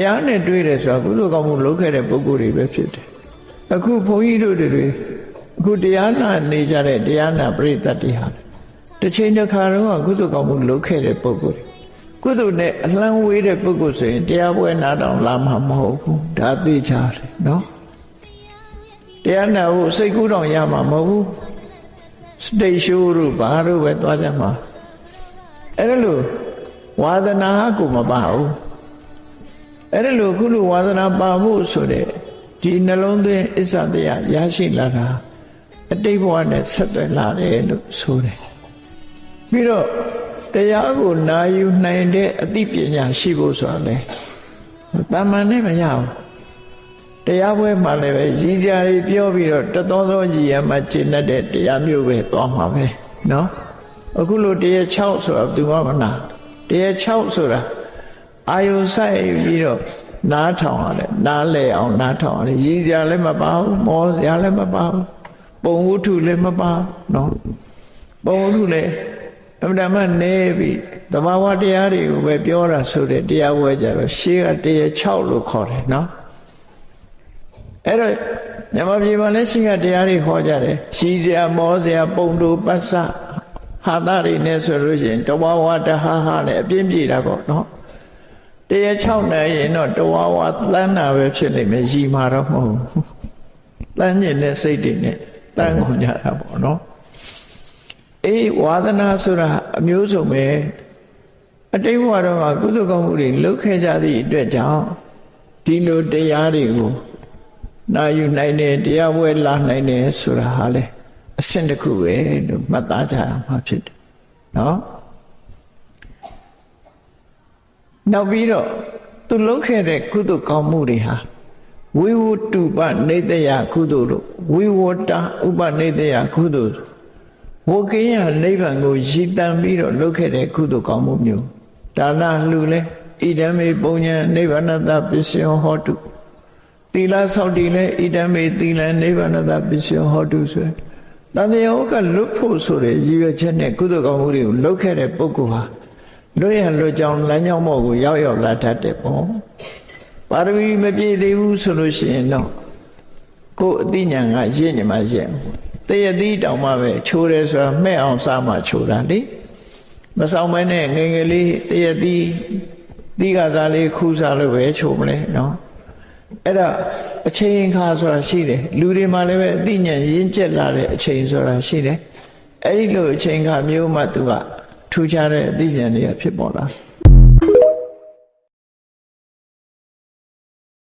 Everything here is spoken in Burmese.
ရားနဲ့တွေ့တယ်ဆိုတာကုသိုလ်ကောင်းမှုလုပ်ခဲ့တဲ့ပုဂ္ဂိုလ်တွေပဲဖြစ်တယ်အခုဘုန်းကြီးတို့တွေအခုတရားနာနေကြတဲ့တရားနာပရိသတ်တွေဟာတစ်ချိန်တစ်ခါတော့ကုသိုလ်ကောင်းမှုလုပ်ခဲ့တဲ့ပုဂ္ဂိုလ်တွေကုသိုလ်နဲ့အလှမ်းဝေးတဲ့ပုဂ္ဂိုလ်ဆိုရင်တရားပွဲနာတော့လာမှာမဟုတ်ဘူးဒါသိကြတယ်နော်တရားနာဖို့စိတ်ကူးတော့ရမှာမဟုတ်ဘူးစတိတ်ရှိုးတို့ဘာတို့ပဲသွားကြမှာအဲ့ဒါလို့ဝါဒနာကိုမပါဘူးအဲ့ဒါလို့ခုလိုဝါဒနာပါဖို့ဆိုတဲ့ဒီနှလုံးသွင်းအစ္ဆတရားရရှိလာတာအတိတ်ဘဝနဲ့ဆက်သွယ်လာတယ်လို့ဆိုတယ်ပြီးတော့တရားကိုနာယူနိုင်တဲ့အသိပညာရှိဖို့ဆိုတာလေတာမန်နဲ့မရဘူးတရားပွဲမှာလည်းပဲရည်ကြရီပြောပြီးတော့တသောသောရည်ရမှကျင့်တဲ့တရားမျိုးပဲသွားမှာပဲနော်အခုလိုတရား6ဆိုတာဘယ်သူမှမနာတရား6ဆိုတာအာယုဆိုင်ပြီးတော့နားထောင်ရတယ်နားလဲအောင်နားထောင်ရတယ်ရည်ကြလည်းမပါဘူးမောစရာလည်းမပါဘူးပုံဝတ္ထုလည်းမပါနော်ပုံဝတ္ထုလည်းအမှန်တမ်းနေပြီးသဘာဝတရားတွေကိုပဲပြောတာဆိုတဲ့တရားပွဲကြတော့ရှေးကတရား6လို့ခေါ်တယ်နော်အဲ့တော့မြန်မာပြည်မှာလည်းရှေးကတရားတွေဟောကြတယ်ရှိစရာမောစရာပုံတို့ပတ်စဟာသားတွေနဲ့ဆိုလို့ရှိရင်တဝါဝတဟာဟာနဲ့အပြင်းပြေတာပေါ့နော်တရား6နဲ့ရင်တော့တဝါဝသန်းတာပဲဖြစ်လိမ့်မယ်ရီမှာတော့မဟုတ်ဘူးတန်းကျင်တဲ့စိတ်တွေနဲ့တန်းကုန်ကြတာပေါ့နော်အေးဝါဒနာဆိုတာအမျိုးစုံပဲအတိတ်ဘဝတော့ကုသိုလ်ကောင်းမှုတွေလုပ်ခဲ့ကြသည့်အတွက်ကြောင့်ဒီလိုတရားတွေကိုနာယူနိုင်တယ်တရားပွဲလာနိုင်တယ်ဆိုတာဟာလေအဆင့်တစ်ခုပဲလို့မှတ်သားကြရမှာဖြစ်တယ်နော်နောက်ပြီးတော့သူလုပ်ခဲ့တဲ့ကုသိုလ်ကောင်းမှုတွေဟာဝိဝတ္တုပနေတယကုသိုလ်လို့ဝိဝတ္တဥပနေတယကုသိုလ်ဝိကိယနိဗ္ဗာန်ကိုရည်တန်ပြီးတော့လုပ်ခဲ့တဲ့ကုသိုလ်ကောင်းမှုမျိုးဒါနလှူလဲဣဒံမေပုညံနိဗ္ဗာနတပစ္စယောဟောတုသီလဆောက်တည်လဲဣဒံမေသီလံနိဗ္ဗာနတပစ္စယောဟောတုဆိုတန်တရားကလွတ်ဖို့ဆိုတဲ့ရည်ရွယ်ချက်နဲ့ကုသိုလ်ကောင်းမှုတွေကိုလုပ်ခဲ့တဲ့ပုဂ္ဂိုလ်ဟာလွတ်ရလွတ်ကြောင်းလမ်းကြောင်းဘောကိုရောက်လာတတ်တယ်ပေါ့ပါရမီမပြည့်သေးဘူးဆိုလို့ရှိရင်တော့ကိုယ်အသိဉာဏ်ကရင့်နေမှရင့်တရသီးတောင်မှပဲချိုးတယ်ဆိုတာမဲ့အောင်စားမှချိုးတာလေမဆောင်မဲနဲ့ငယ်ငယ်လေးတရသီးသီးကစားလေးခူးစားလို့ပဲချိုးမလဲနော်အဲ့ဒါအချိန်ခါဆိုတာရှိတယ်လူတွေမှာလည်းပဲအသိဉာဏ်ရင့်ကျက်လာတဲ့အချိန်ဆိုတာရှိတယ်အဲ့ဒီလိုအချိန်ခါမျိုးမှသူကထူးခြားတဲ့အသိဉာဏ်တွေကဖြစ်ပေါ်လာ